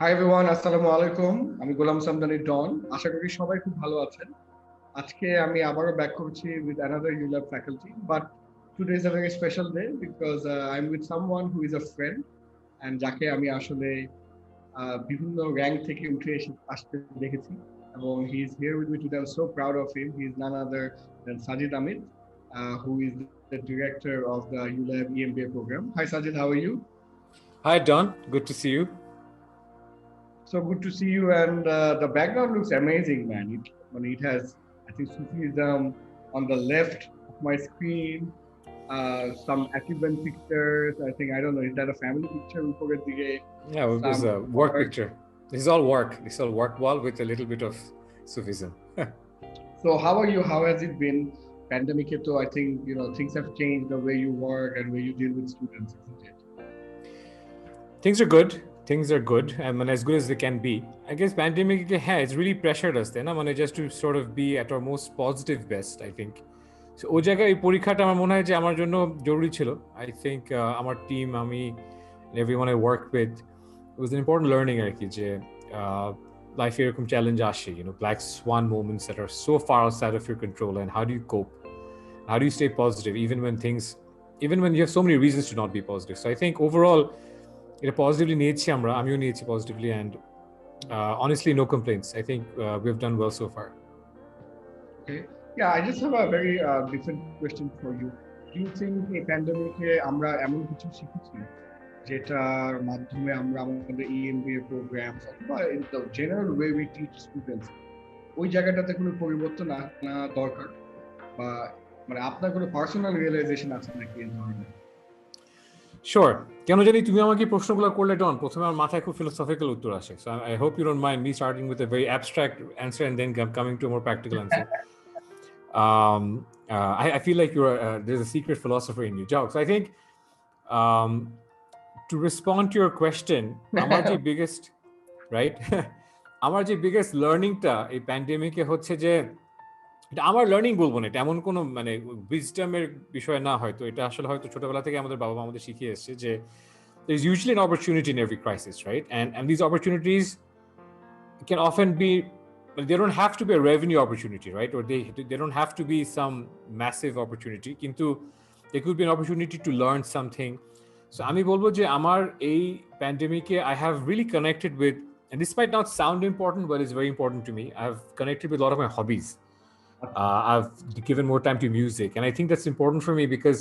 Hi everyone, আসসালামু আলাইকুম। আমি গোলাম সামদানি ডন। আশা করি সবাই খুব ভালো আছেন। আজকে আমি আবারও ব্যাক করছি with another ULAB faculty, but today is a very special day because I'm with someone who is a friend and যাকে আমি আসলে বিভিন্ন র্যাঙ্ক থেকে উঠে আসতে দেখেছি এবং he is here with me today. I'm so proud of him. He is none other than Sajid Amit, who is the director of the ULAB EMBA Program. Hi Sajid, how are you? Hi Don, good to see you. So good to see you, and the background looks amazing, man. It has, I think, Sufism on the left of my screen. Some acumen pictures. I think, I don't know, is that a family picture? We forget the Yeah, it was a work picture. This is all work. This is all work wall with a little bit of Sufism. So how are you? How has it been? Pandemic, I think things have changed the way you work and way you deal with students, isn't it? Things are good. Things are good. I mean, as good as they can be. I guess pandemic, it's really pressured us then. I mean, just to sort of be at our most positive best, I think. So ওই জায়গায় এই পরীক্ষাটা আমার মনে হয় যে আমার জন্য জরুরি ছিল. I think আমার টিম, আমি, everyone I worked with, it was an important learning আর কি যে life এরকম চ্যালেঞ্জ আসে, black swan moments that are so far outside of your control, and how do you cope? How do you stay positive even when you have so many reasons to not be positive? So I think overall এটা positively নিয়েছি আমরা, আমিও নিয়েছি positively, and honestly no complaints. I think we've done well so far. Okay. Yeah, I just have a very different question for you. Do you think এই প্যান্ডেমিকে আমরা এমন কিছু শিখেছি যেটার মাধ্যমে আমরা আমাদের EMBA প্রোগ্রাম অথবা in the general way we teach students ওই জায়গাটাতে কোনো পরিবর্তন আনা দরকার, বা মানে আপনার কোনো পার্সোনাল রিয়েলাইজেশন আছে নাকি এই ধরনের? Sure. কেন জানি তুমি আমাকে প্রশ্নগুলো করলে ডন, প্রথমে আমার মাথায় খুব ফিলোসফিক্যাল উত্তর আসে। So I hope you don't mind me starting with a very abstract answer and then coming to a more practical answer. I feel like there's a secret philosopher in you. So I think to respond to your question, আমার যে biggest right আমার যে biggest learningটা এই প্যান্ডেমিকে হচ্ছে যে এটা আমার learning বলবো না, এটা এমন কোনো মানে উইজডমের বিষয় না, হয়তো এটা আসলে হয়তো ছোটবেলা থেকে আমাদের বাবা মা আমাদের শিখিয়ে এসেছে যে there is usually an opportunity in every crisis, right? And these opportunities can often be, they don't have to be a revenue opportunity, right? Or they don't have to be some massive opportunity, কিন্তু there could be an opportunity to learn something. So আমি বলবো যে আমার এই প্যান্ডেমিকে I have really connected with, and this might not sound important but it's very important to me, I have connected with a lot of my hobbies. I've given more time to music, and I think that's important for me because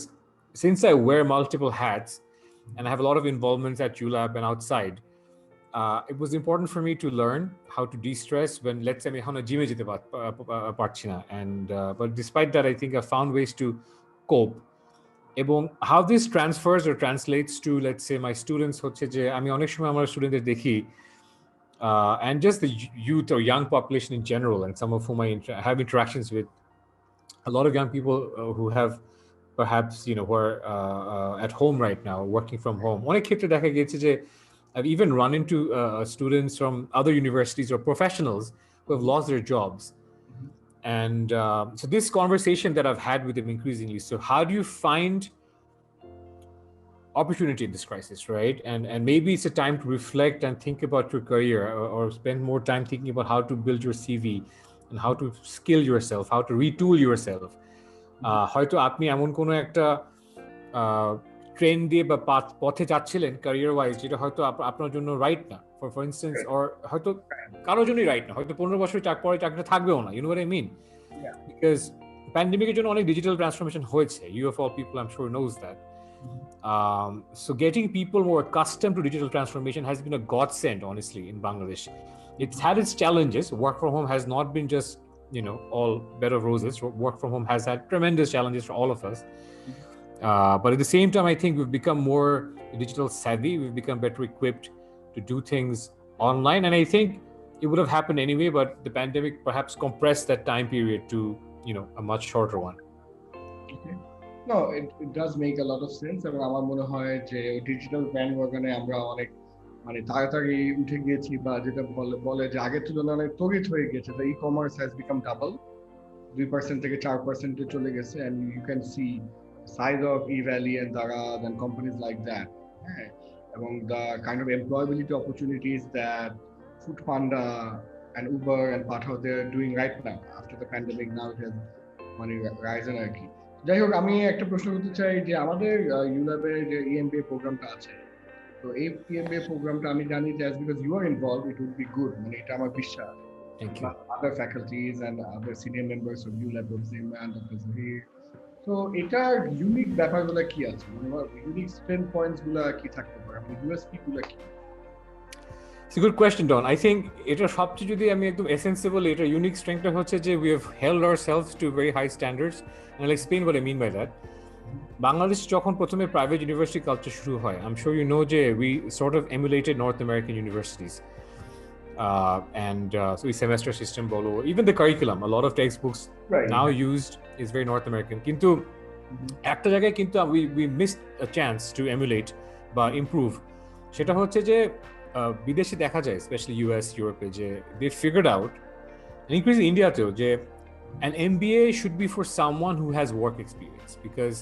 since I wear multiple hats and I have a lot of involvements at ULAB and outside, it was important for me to learn how to de-stress when, let's say, আমি জিমে যেতে পারছি না, and but despite that I think I found ways to cope. এবং how this transfers or translates to, let's say, my students হচ্ছে যে আমি অনেক সময় আমার স্টুডেন্টদের দেখি and just the youth or young population in general, and some of whom I have interactions with, a lot of young people who have perhaps who are at home right now, working from home. অনেক ক্ষেত্রে দেখা গেছে যে I've even run into students from other universities or professionals who have lost their jobs. And so this conversation that I've had with them increasingly, so how do you find opportunity in this crisis, right? And maybe it's a time to reflect and think about your career, or spend more time thinking about how to build your CV and how to skill yourself, how to retool yourself. হয়তো আপনি এমন কোনো একটা train দিয়ে বা পথে যাচ্ছিলেন career wise যেটা হয়তো আপনার জন্য রাইট না, ফর ইনস্টেন্স, অর হয়তো কারোর জন্যই রাইট না, হয়তো 15 বছর পরে চাকরিটা থাকবেও না, you know what I mean? Because প্যান্ডেমিকের জন্য অনেক ডিজিটাল ট্রান্সফরমেশন হয়েছে, you of all people I am sure knows that. So getting people more accustomed to digital transformation has been a godsend, honestly, in Bangladesh. It's had its challenges. Work from home has not been just all bed of roses. Work from home has had tremendous challenges for all of us. But at the same time, I think we've become more digital savvy. We've become better equipped to do things online. And I think it would have happened anyway, but the pandemic perhaps compressed that time period to, a much shorter one. Okay. No, it does make a lot of sense. এবং আমার মনে হয় যে digital ব্যান্ডওয়াগনে আমরা অনেক মানে তাড়াতাড়ি উঠে গিয়েছি, বা যেটা বলে যে আগের তুলনায় অনেক তড়িৎ হয়ে গেছে। The e-commerce has become double, 2% থেকে 4% চলে গেছে, and you can see size of e-valley and Daraz and companies like that. among the kind of employability opportunities that Food Panda and Uber and Pathao they're doing right now after the pandemic. Now it has মানে Ryzen আর কি। যাই হোক, আমি একটা প্রশ্ন করতে চাই যে আমাদের ইউল্যাবের যে EMBA প্রোগ্রামটা আছে, তো এই EMBA প্রোগ্রামটা আমি জানি যে as because you are involved it would be good, মানে এটা আমার বিশ্বাস। Thank you. Other faculties and other senior members of ULAB, and Dr. Zahir, তো এটার ইউনিক ব্যাপারগুলো কি আছে, মানে ইউনিক স্ট্রেংথ পয়েন্টস গুলা কি থাকতে পারে, মানে ইউএসপি গুলা কি? It's a good question, Don. I think এটা সবচেয়ে যদি আমি একদম এসেন্সিবল এটা ইউনিক স্ট্রেংথটা হচ্ছে যে we have held ourselves to very high standards, and I'll explain what I mean by that. Bangladesh যখন প্রথমে প্রাইভেট ইউনিভার্সিটি কালচার শুরু হয়, I'm sure you know যে we sort of emulated North American universities. So the semester system bolo, even the curriculum, a lot of textbooks now used is very North American. Kintu একটা জায়গায় কিন্তু we missed a chance to emulate বা improve. সেটা হচ্ছে যে বিদেশে দেখা যায়, especially US, Europe, যে they figured out, and increasingly India too, যে an MBA should be for someone who has work experience because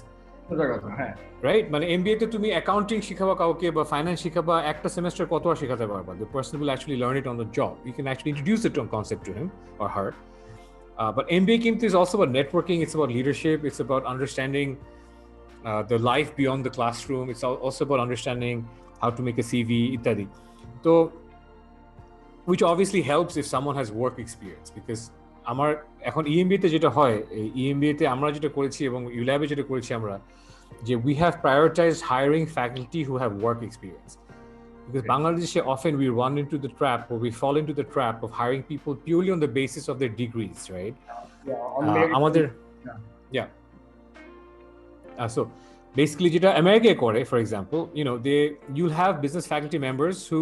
right, মানে MBA তে তুমি অ্যাকাউন্টিং শিখাবা কাউকে বা ফাইন্যান্স শিখাবা, একটা সেমেস্টার কত আর শেখাতে পারবা? The person will actually learn it on the job. You can actually introduce the concept to him or her. But MBA কিন্তু is also about networking, it's about leadership, it's about understanding the life beyond the classroom, it's also about understanding how to make a CV ইত্যাদি। তো which obviously helps if someone has work experience, because আমার এখন EMBA তে যেটা হয়, EMBA তে আমরা যেটা করেছি এবং ULAB এ যেটা করেছি আমরা, যে we have prioritized hiring faculty who have work experience, because Bangladesh often we run into the trap, or we fall into the trap of hiring people purely on the basis of their degrees, right? আমাদের so basically যেটা আমেরিকায় করে, for example, you'll have business faculty members who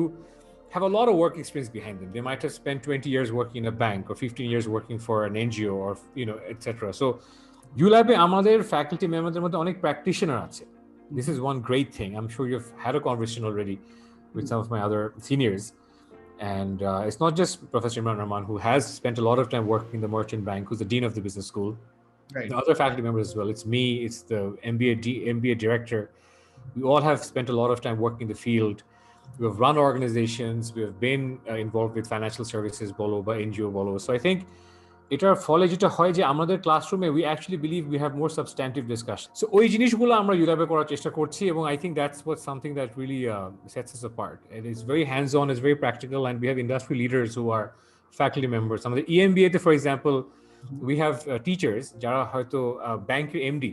have a lot of work experience behind them. They might have spent 20 years working in a bank or 15 years working for an NGO or etc. So ULAB আমাদের faculty memberদের মধ্যে অনেক practitioner আছে. This is one great thing. I'm sure you've had a conversation already with some of my other seniors, and it's not just Professor Imran Rahman who has spent a lot of time working in the merchant bank, who's the dean of the business school. Right. The other faculty members as well. It's me, it's the MBA director. We all have spent a lot of time working in the field. We have run organizations, we have been involved with financial services bolo বা NGO bolo. So I think এটার ফলে যেটা হয় যে আমাদের ক্লাসরুমে we actually believe we have more substantive discussion. So ওই জিনিসগুলো আমরা ULAB করার চেষ্টা করছি, এবং I think that's what something that really sets us apart. It is very hands-on, it's very practical, and we have industry leaders who are faculty members. আমাদের EMBA তে, for example, we have teachers যারা হয়তো ব্যাংকের MD,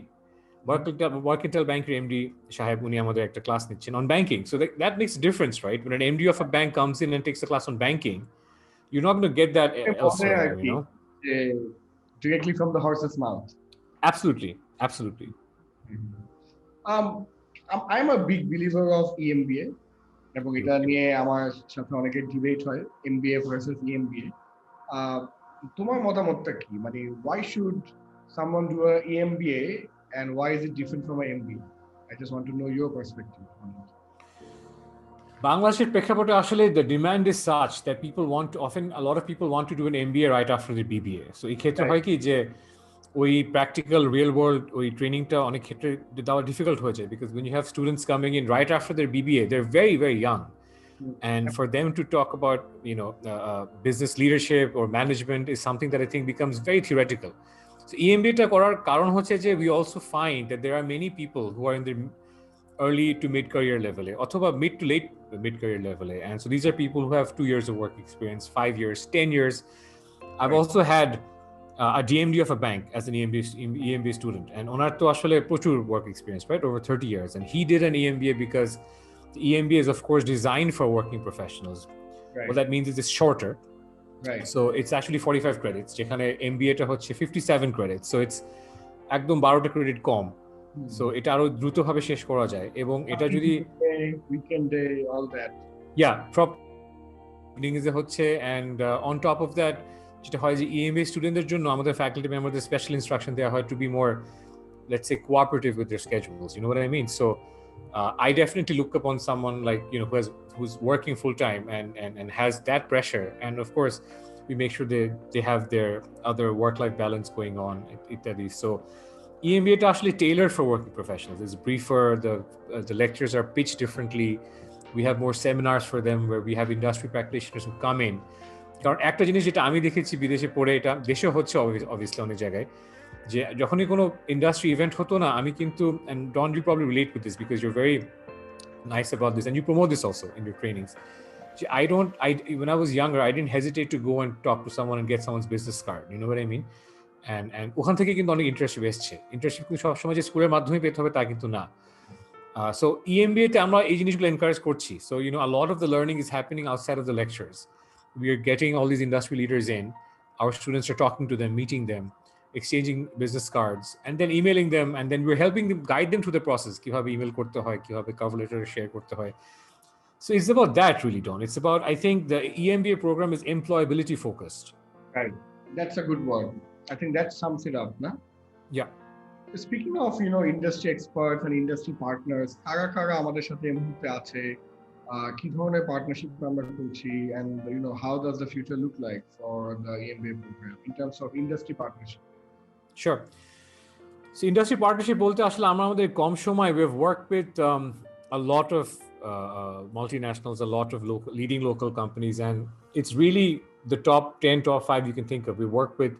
Barkintel Banker MD Shaheb উনি আমাদের একটা class নিচ্ছেন on banking. So that makes a difference, right? When an MD of a bank comes in and takes a class on banking, you're not going to get that elsewhere, directly from the horse's mouth. Absolutely. I'm a big believer of EMBA, এবং এটা নিয়ে আমার সাথে অনেকের debate হয়, MBA versus EMBA. তোমার মতামতটা কি, মানে why should someone do a EMBA and why is it different from an MBA? I just want to know your perspective on it. Bangladesh's প্রেক্ষাপটে আসলে the demand is such that a lot of people want to do an MBA right after the BBA. So এই ক্ষেত্রে হয় কি যে ওই practical real world ওই ট্রেনিংটা অনেক ক্ষেত্রে দেওয়া difficult হয়ে যায়, because when you have students coming in right after their BBA, they're very very young, and for them to talk about business leadership or management is something that I think becomes very theoretical. So EMBA টা করার কারণ হচ্ছে যে we also find that there are many people who are in the early to mid career level অথবা mid to late mid career level, and so these are people who have 2 years of work experience, 5 years, 10 years. I've also had a DMD of a bank as an EMBA student, and onar to ashole prochur work experience, right, over 30 years, and he did an EMBA because the EMBA is of course designed for working professionals. Right. What that means is it's shorter. Right. So it's actually 45 credits. যেখানে MBA টা হচ্ছে 57 credits. So it's একদম 12টা credit কম। So এটা আরো দ্রুতভাবে শেষ করা যায়, এবং এটা যদি weekend day all that. Yeah, এ হচ্ছে, and on top of that যেটা হয় যে EMBA স্টুডেন্টদের জন্য আমাদের ফ্যাকাল্টি মেম্বারদের স্পেশাল ইনস্ট্রাকশন দেওয়া হয় to be more, let's say, cooperative with their schedules. You know what I mean? So I definitely look upon someone like who's working full time and has that pressure, and of course we make sure they have their other work-life balance going on, ityadi. So EMBA is actually tailored for working professionals. It's briefer, the lectures are pitched differently, We have more seminars for them where we have industry practitioners who come in. কারণ একটা জিনিস যেটা আমি দেখেছি বিদেশে পড়ে, এটা দেশে হচ্ছে অবভিয়াসলি অনেক জায়গায়, যে যখনই কোনো ইন্ডাস্ট্রি ইভেন্ট হতো না, আমি কিন্তু, and Don, you probably relate with this because you're very nice about this and you promote this also in your trainings. When I was younger, I didn't hesitate to go and talk to someone and get someone's business card. You know what I mean? And ওখান থেকে কিন্তু অনেক interest এসছে। Interest কিন্তু সবসময় যে স্কুলের মাধ্যমে পেতে হবে তা কিন্তু না। So EMBA তে আমরা এই জিনিসগুলো এনকারেজ করছি। So a lot of the learning is happening outside of the lectures. We are getting all these industry leaders in. Our students are talking to them, meeting them, exchanging business cards, and then emailing them, and then we're helping them, guide them through the process. কিভাবে email করতে হয়, কিভাবে cover letter share করতে হয়. So it's about that really, Don. It's about, I think the EMBA program is employability focused. Right. That's a good word. I think that sums it up, na? Yeah. Speaking of, industry experts and industry partners, কারা আমাদের সাথে এই মুহূর্তে আছে, কি ধরনের partnership আমরা করছি, and how does the future look like for the EMBA program in terms of industry partnership? Sure. So industry partnership বলতে আসলে আমরা আমাদের কম সময় we've worked with a lot of multinationals, a lot of leading local companies, and it's really the top 10, top 5 you can think of. We work with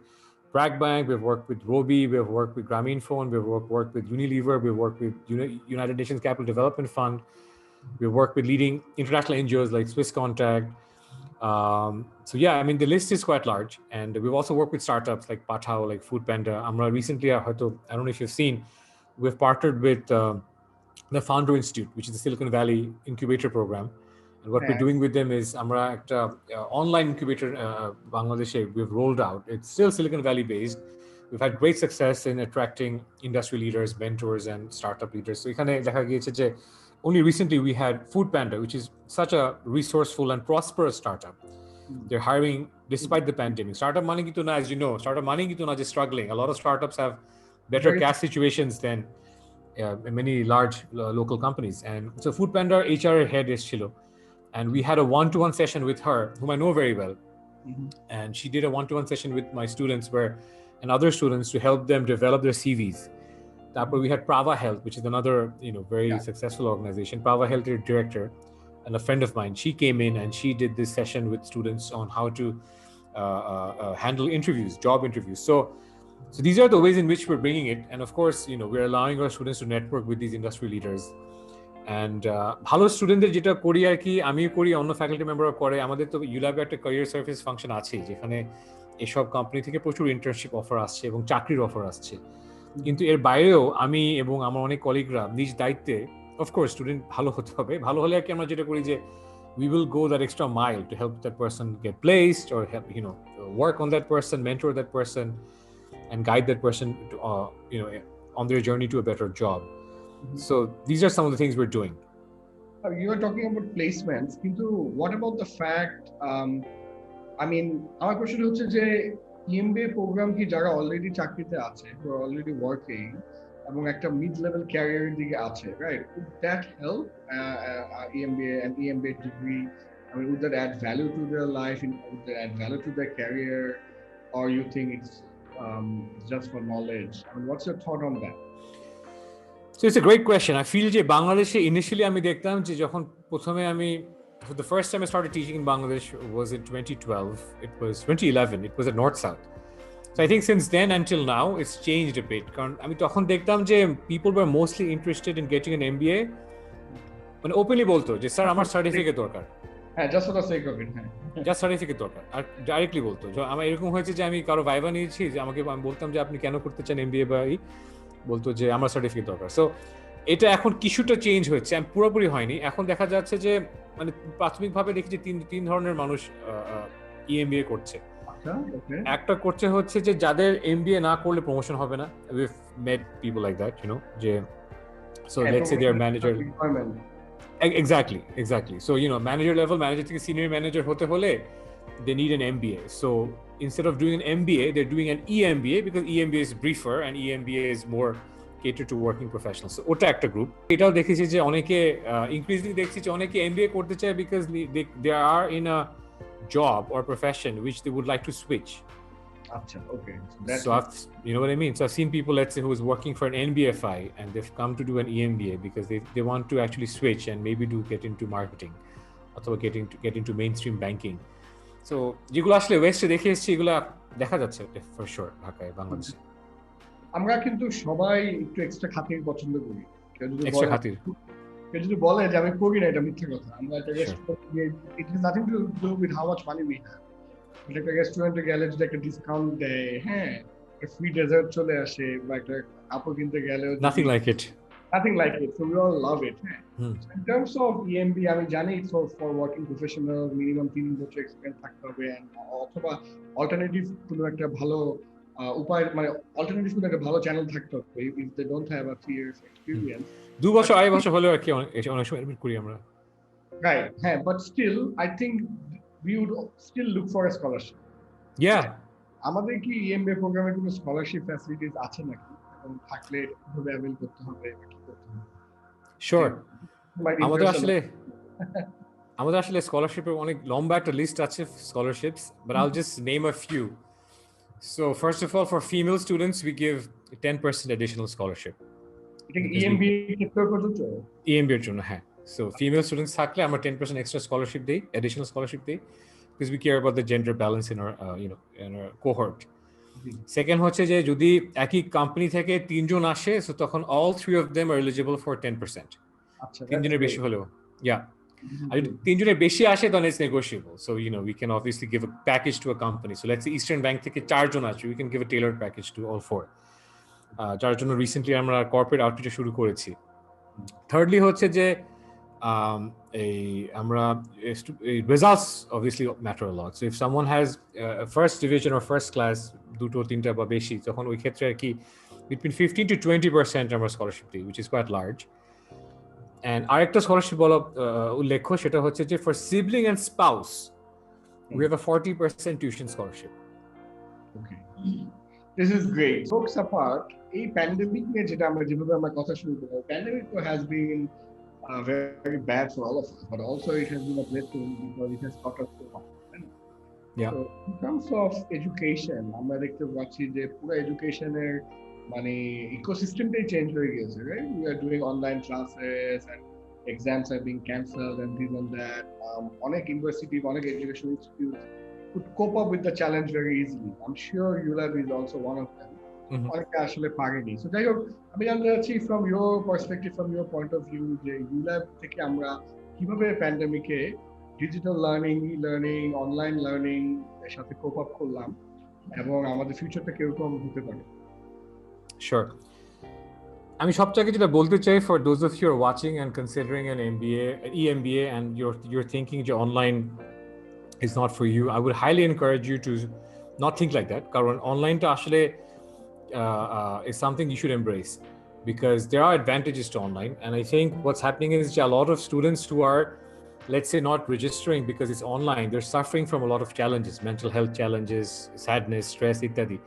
Bragg Bank, we've worked with Robi, we've worked with Grameenphone, we've worked with Unilever, we've worked with United Nations Capital Development Fund, we've worked with leading international NGOs like Swiss Contact. So yeah, I mean the list is quite large, and we've also worked with startups like Pathao, like Food Panda. Amra recently, I don't know if you've seen, we've partnered with the Founder Institute, which is the Silicon Valley incubator program. And what we're doing with them is Amra online incubator Bangladeshe we've rolled out. It's still Silicon Valley based. We've had great success in attracting industry leaders, mentors, and startup leaders. So only recently we had Food Panda, which is such a resourceful and prosperous startup. They're hiring despite the pandemic. Startup money ki to na, as you know, startup money ki to na just struggling. A lot of startups have better cash situations than many large local companies. And so Food Panda HR head is Chilo. And we had a one-to-one session with her, whom I know very well. And she did a one-to-one session with my students and other students to help them develop their CVs. We had Prava Health, which is another very successful organization. Prava Health director and a friend of mine, she came in and she did this session with students on how to handle interviews, job interviews. So these are the ways in which we're bringing it. And of course, we're allowing our students to network with these industry leaders. And ভালো স্টুডেন্টদের যেটা করি আর কি, আমিও করি, অন্য faculty মেম্বারও করে, আমাদের তো ULAB একটা ক্যারিয়ার সার্ভিস ফাংশন আছে, যেখানে এসব কোম্পানি থেকে প্রচুর ইন্টার্নশিপ অফার আসছে এবং চাকরির অফার আসছে। কিন্তু এর বাইরেও আমি এবং আমার অনেক কলিগরা নিজ দায়িত্বে, অফকোর্স স্টুডেন্ট ভালো হতে হবে, ভালো হলে আর কি আমরা যেটা করি যে we will go that extra mile to help that person get placed or help work on that person, mentor that person, and guide that person to on their journey to a better job. So these are some of the things we're doing. You are talking about placements, কিন্তু what about the fact, আমার question হচ্ছে যে EMBA program কি যারা already চাকরিতে আছে, who are already working এবং একটা mid level ক্যারিয়ারের দিকে আছে, right? Would that help EMBA and EMBA degree? Would that add value to their life? Would that add value to their career? Or you think it's just for knowledge? What's your thought on that? So it's a great question. I feel যে বাংলাদেশে initially আমি দেখতাম যে যখন প্রথমে the first time I started teaching in Bangladesh was in 2012. It was 2011. It was at North South. So I think since then until now, it's changed a bit. কারণ আমি তখন দেখতাম যে people were mostly interested in getting an MBA. মানে openly বলতো যে sir আমার certificate দরকার। হ্যাঁ, just for the sake of it, হ্যাঁ। Just সার্টিফিকেট দরকার। আর ডাইরেক্টলি বলতো। আমার এরকম হয়েছে যে আমি কারো ভাইভা নিয়েছি, যে আমি বলতাম যে আপনি কেন করতে চান MBA বা বলতো যে আমার সার্টিফিকেট দরকার। সো এটা এখন কিছুটা চেঞ্জ হয়েছে, পুরোপুরি হয়নি। এখন দেখা যাচ্ছে যে মানে প্রাথমিকভাবে দেখেছি তিন ধরনের মানুষ EMBA করছে। একটা করছে হচ্ছে যে যাদের MBA না করলে প্রমোশন হবে না। We've met people like that, যে so let's say they are manager. Exactly. So manager level, manager থেকে senior manager হতে হলে they need an MBA. So instead of doing an MBA, they're doing an EMBA because EMBA is briefer and EMBA is more catered to working professionals. So ওটা একটা group. এটাও দেখেছি যে অনেকে increasingly দেখছি যে অনেকে MBA করতে চায় because they are in a job or profession which they would like to switch. Achha, okay. So that's So you know what I mean? So I've seen people, let's say, who is working for an NBFI and they've come to do an EMBA because they want to actually switch and maybe get into marketing or get into mainstream banking. So যেগুলো আসলে ওয়েস্টে দেখে এসেছি এগুলো দেখা যাচ্ছে for sure ঢাকায় বাংলাদেশে। আমরা কিন্তু সবাই একটু এক্সট্রা খাতির পছন্দ করি। এক্সট্রা খাতির কেউ যদি বলে যে আমি করি না, এটা মিথ্যে কথা। আমরা একটা রেস্টুরেন্টে it has nothing to do with how much money we have. একটা রেস্টুরেন্টে গেলে যদি একটা ডিসকাউন্ট দেয়, হ্যাঁ, একটা ফ্রি ডেজার্ট চলে আসে, বা একটা কাপড় কিনতে গেলেও nothing like it. Nothing like it. So we all love it. So in terms of EMB, আমি জানি for working professional minimum 3 বছর এক্সপেরিয়েন্স থাকতে হবে, অথবা অল্টারনেটিভ কোনো একটা ভালো উপায়, মানে অল্টারনেটিভ কোনো একটা ভালো চ্যানেল থাকতে হবে if they don't have a 3 years experience. 2 বছর 2.5 বছর হলেও আর কি অনেক সময় এডমিট করি আমরা। Right. হ্যাঁ, but still I think we would still look for a scholarship. Yeah. আমাদের কি EMBA প্রোগ্রামে কোনো স্কলারশিপ ফ্যাসিলিটিস আছে নাকি? এবং থাকলে কিভাবে অ্যাভেল করতে হবে বা কি করতে হবে? Sure. আমাদের আসলে স্কলারশিপের অনেক লম্বা একটা লিস্ট আছে scholarships, but I'll just name a few. So first of all, for female students we give 10% additional scholarship. এটা কি EMBA ক্ষেত্রে প্রযোজ্য? EMBA এর জন্য, হ্যাঁ। So female students থাকলে আমরা 10% extra scholarship দেই, additional scholarship দেই, because we care about the gender balance in our in our cohort. Second হচ্ছে যে যদি একই কোম্পানি থেকে 3 জন আসে, so তখন all 3 of them are eligible for 10%. আচ্ছা, 3 জনের বেশি হলেও, yeah. আর যদি 3 জনের বেশি আসে then it's negotiable. So we can obviously give a package to a company. So let's say Eastern Bank থেকে 4 জন আসে, we can give a tailored package to all 4. যার জন্য রিসেন্টলি আমরা কর্পোরেট আউটরিচ শুরু করেছি। থার্ডলি হচ্ছে যে আমরা results obviously matter a lot. So if someone has first division or first class 2-3টা বা বেশি, তখন ওই ক্ষেত্রে আর কি between 15 to 20% আমরা স্কলারশিপ দিই, which is quite large. And আরেকটা স্কলারশিপ বলা উল্লেখ্য, সেটা হচ্ছে যে for sibling and spouse we have a 40% tuition scholarship. Okay, this is great. Folks apart, এই প্যান্ডেমিক নিয়ে যেভাবে আমরা কথা শুরু করলাম, pandemic has been very bad for all of us, but also it has been a blessing because it has taught us so much. Yeah. So in terms of education, আমরা দেখতে পাচ্ছি যে পুরো এডুকেশনের মানে ইকোসিস্টেমটাই চেঞ্জ হয়ে গেছে, right? We are doing online classes and exams are being cancelled and this and that. অনেক ইউনিভার্সিটি, অনেক education institute could cope up with the challenge very easily. I'm sure ULAB is also one of them. অনেকে আসলে পারেনি। So যাই হোক, আমি জানতে চাচ্ছি from your perspective, from your point of view, যে ULAB থেকে আমরা কিভাবে প্যান্ডেমিকে digital learning, e-learning, online learning এর সাথে কোপ আপ করলাম এবং আমাদের ফিউচারটা কিরকম হতে পারে? Sure. আমি সবচেয়ে যেটা বলতে চাই, for those of you who are watching and considering an MBA, an EMBA, and you're thinking যে online is not for you, I would highly encourage you to not think like that. কারণ অনলাইনটা আসলে is something you should embrace, because there are advantages to online. And I think what's happening is a lot of students who are, let's say, not registering because it's online, they're suffering from a lot of challenges, mental health challenges, sadness, stress, ইত্যাদি.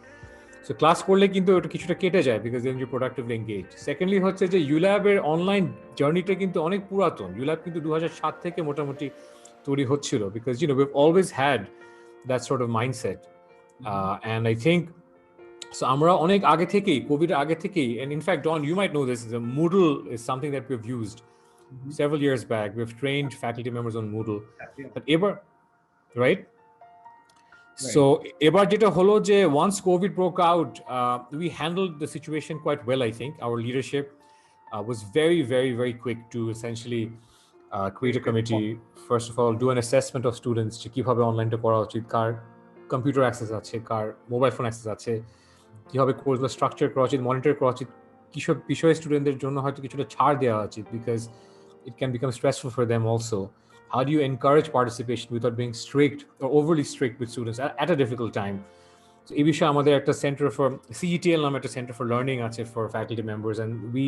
So class করলে কিন্তু ওটা কিছুটা কেটে যায় because then you're productively engaged. Secondly হচ্ছে যে ULAB এর অনলাইন জার্নিটা কিন্তু অনেক পুরাতন। ULAB কিন্তু 2007 থেকে মোটামুটি তৈরি হচ্ছিল, because we've always had that sort of mindset. And I think so আমরা অনেক আগে থেকেই, কোভিড আগে থেকেই, and in fact Don, you might know this, the Moodle is something that we've used several years back. We've trained faculty members on Moodle. But ever, right? So এবার যেটা হলো যে once COVID broke out, we handled the situation quite well. I think our leadership was very, very, very quick to essentially create a committee. First of all, do an assessment of students, যে কিভাবে অনলাইনটা করা উচিত, কার computer access আছে, কার mobile phone access আছে, কিভাবে কোর্সগুলো structure করা উচিত, মনিটর করা উচিত, কিসব বিষয়ে স্টুডেন্টদের জন্য হয়তো কিছুটা ছাড় দেওয়া উচিত, because it can become stressful for them also. How do you encourage participation without being strict or overly strict with students at a difficult time? So এই বিষয়ে আমাদের একটা সেন্টার ফর CETL নামে একটা সেন্টার ফর লার্নিং আছে for faculty members, and we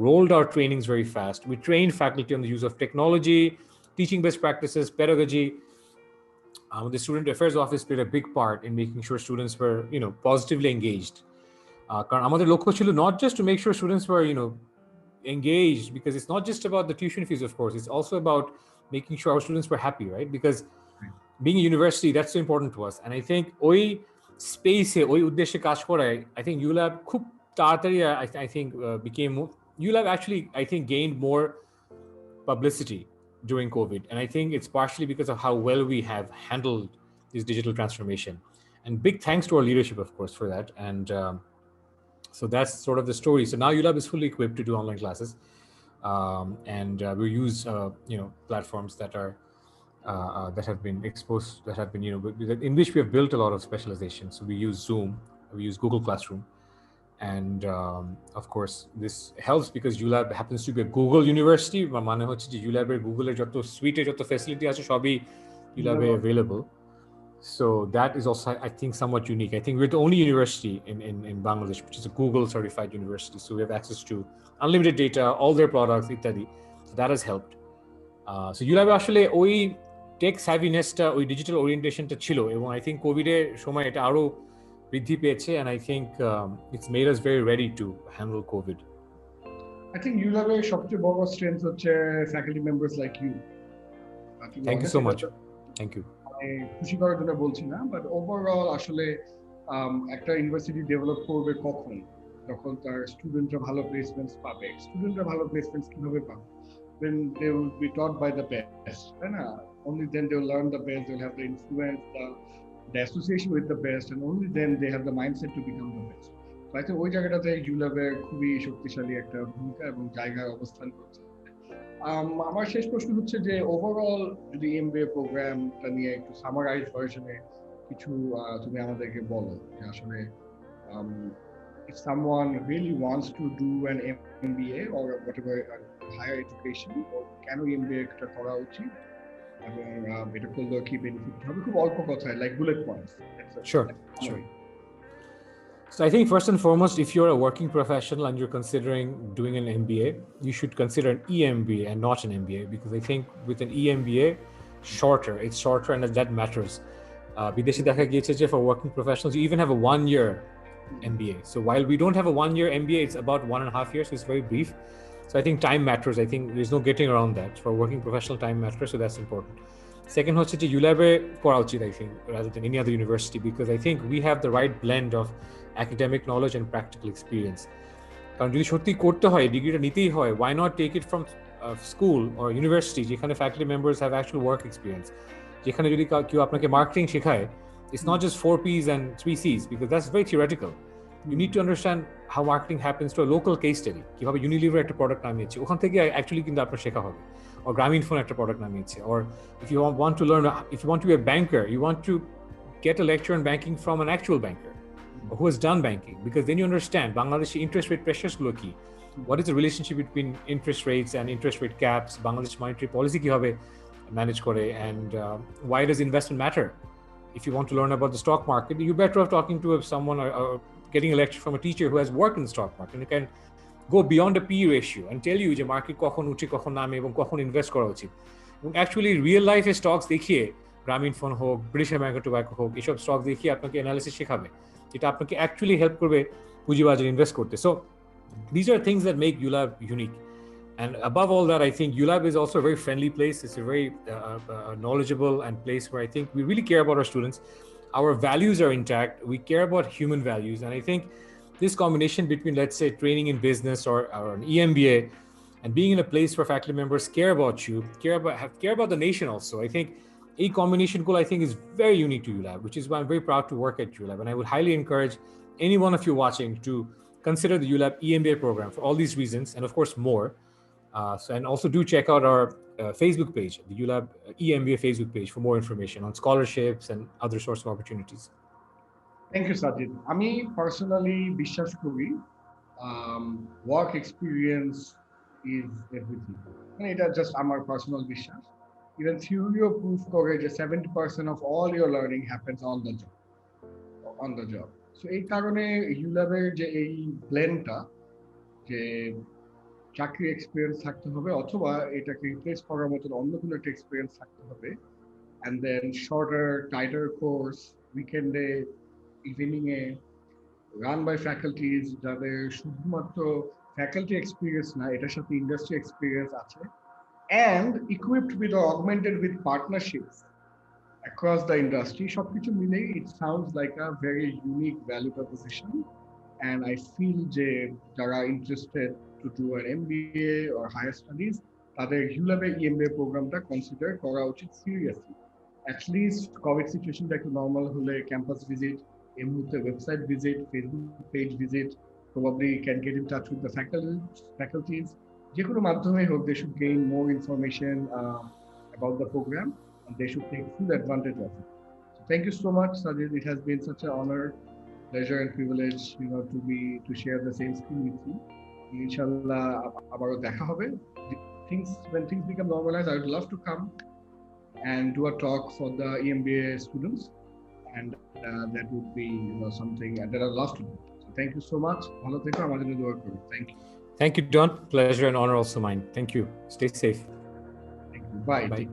rolled our trainings very fast. We trained faculty on the use of technology, teaching best practices, pedagogy. The student affairs office played a big part in making sure students were positively engaged. কারণ আমাদের লক্ষ্য ছিল not just to make sure students were engaged, because it's not just about the tuition fees, of course, it's also about making sure our students were happy, right? Because being a university, that's so important to us. And I think ওই স্পেসে ওই উদ্দেশ্যে কাজ করায় I think ULAB খুব তাড়াতাড়ি I think became ULAB actually I think gained more publicity during COVID, and I think it's partially because of how well we have handled this digital transformation. And big thanks to our leadership, of course, for that. And so that's sort of the story. So now ULAB is fully equipped to do online classes, and we use platforms that are that have been exposed, that have been in which we have built a lot of specialization. So we use Zoom, we use Google Classroom, and of course this helps because ULAB happens to be a Google university. মানে হচ্ছে যে ULAB এর Google এর যত সুইটে যত facility আছে সবই ULAB A available. So that is also, I think, somewhat unique. I think we're the only university in Bangladesh which is a Google certified university. So we have access to unlimited data, all their products, ইত্যাদি. So that has helped. So ULAB আসলে ওই take স্যাভিনেসটা, ওই digital ওরিয়েন্টেশনটা ছিল, এবং I think কোভিডের সময় এটা আরো বৃদ্ধি পেয়েছে, and I think it's made us very ready to handle COVID. I think ULAB এর সবচেয়ে বড় স্ট্রেংথ হচ্ছে faculty members like you. Thank you so much. Thank you. খুশি করার জন্য বলছি না, বাট ওভারঅল আসলে একটা ইউনিভার্সিটি ডেভেলপ করবে কখন, যখন তার স্টুডেন্টরা ভালো প্লেসমেন্টস পাবে। স্টুডেন্টরা ভালো প্লেসমেন্টস কিভাবে পাবে? when they will be taught by the best, right? Only then they will learn the best, they will have the influence, the association with the best, and only then they have the mindset to become the best. So I think ওই জায়গাটাতে ULAB এর খুবই শক্তিশালী একটা ভূমিকা এবং জায়গায় অবস্থান করছে। আমার শেষ প্রশ্ন হচ্ছে যে ওভারঅল যদি MBA প্রোগ্রামটা নিয়ে একটু সামারাইজ ভার্সনে কিছু তুমি আমাদেরকে বলো, যে আসলে if someone really wants to do an MBA or whatever higher education, কেন MBA টা করা উচিত এবং এটা করলে কি বেনিফিট হবে, খুব অল্প কথায়, like bullet points. Sure. So I think first and foremost, if you're a working professional and you're considering doing an MBA, you should consider an EMBA and not an MBA, because I think with an EMBA, it's shorter and that matters. বিদেশে দেখা গিয়েছে যে for working professionals, you even have a 1-year MBA. So while we don't have a 1-year MBA, it's about 1.5 years, so it's very brief. So I think time matters. I think there's no getting around that. For working professional, time matters, so that's important. Second হচ্ছে যে ULAB এ করা উচিত, I think, rather than any other university, because I think we have the right blend of academic knowledge and practical experience. কারণ যদি সত্যি করতে হয়, ডিগ্রিটা নিতেই হয়, why not take it from school or university যেখানে faculty members have actual work experience, যেখানে যদি কেউ আপনাকে মার্কেটিং শেখায়, it's not just 4 P's and 3 C's, because that's very theoretical. You need to understand how marketing happens to a local case study. কিভাবে Unilever একটা product নামিয়েছে, ওখান থেকে actually কিন্তু আপনার শেখা হবে। Or Grameenphone একটা product নামিয়েছে। Or if you want to learn, if you want to be a banker, you want to get a lecture on banking from an actual banker who has done banking, because then you understand Bangladeshi interest rate pressures গুলো কি, what is the relationship between interest rates and interest rate caps, Bangladesh monetary policy কিভাবে manage করে, and why does investment matter. If you want to learn about the stock market, you're better off talking to someone or getting a lecture from a teacher who has worked in the stock market and can go beyond a P ratio and tell you যে market কখন উঠে কখন নামে এবং কখন invest করা উচিত। এবং অ্যাকচুয়ালি রিয়েল লাইফে স্টকস দেখিয়ে, গ্রামীণফোন হোক, ব্রিটিশ আমেরিকান টোব্যাকো হোক, এসব স্টক দেখিয়ে আপনাকে অ্যানালিসিস শেখাবে, যেটা আপনাকে অ্যাকচুয়ালি হেল্প করবে পুঁজিবাজারে ইনভেস্ট করতে। So these are things that make ULAB unique. And above all that, I think ULAB is also a very friendly place. It's a very knowledgeable and place where I think we really care about our students. Our values are intact. We care about human values. And I think this combination between, let's say, training in business or an EMBA and being in a place where faculty members care about you, care about the nation also, I think a combination goal, I think, is very unique to ULAB, which is why I'm very proud to work at ULAB. And I would highly encourage any one of you watching to consider the ULAB EMBA program for all these reasons, and of course more. And also do check out our Facebook page, the ULAB EMBA Facebook page, for more information on scholarships and other sorts of opportunities. Thank you, Sajid. আমি personally বিশ্বাস করি work experience is everything, মানে এটা just আমার personal বিশ্বাস। Even থিওরিও proof করে যে 70% of all your learning happens on the job. So এই কারণে ইউল্যাবের যে এই প্ল্যানটা, যে চাকরি এক্সপিরিয়েন্স থাকতে হবে অথবা এটাকে রিপ্লেস করার মতো অন্য কোনো একটা এক্সপিরিয়েন্স থাকতে হবে, and then shorter tighter course উইকেন্ডে ইভিনিংয়ে রান বাই ফ্যাকাল্টিজ, যাদের শুধুমাত্র ফ্যাকাল্টি এক্সপিরিয়েন্স না, এটার সাথে ইন্ডাস্ট্রি এক্সপিরিয়েন্স আছে, and equipped with or augmented with partnerships across the industry, সবকিছু মিলে it sounds like a very unique value proposition, and I feel যে যারা interested to do an MBA or higher studies, তাদের ULAB EMBA প্রোগ্রামটা consider করা উচিত seriously. At least Covid সিচুয়েশনটা একটু নর্মাল হলে ক্যাম্পাস ভিজিট, এই মুহূর্তে website visit, Facebook page visit, probably can get in touch with the faculties. যে কোনো মাধ্যমে হোক, they should gain more information about the program, and they should take full advantage of it. So thank you so much, Sajid. It has been such an honor, pleasure, and privilege, to share the same screen with you. Inshallah, abaro dekha hobe. When things become normalized, I would love to come and do a talk for the EMBA students, and that would be something that I'd love to do. So thank you so much. Bhalo theko, amar jonno dua koru. Thank you. Thank you, Don. Pleasure and honor also mine. Thank you. Stay safe. Thank you. Bye. Bye.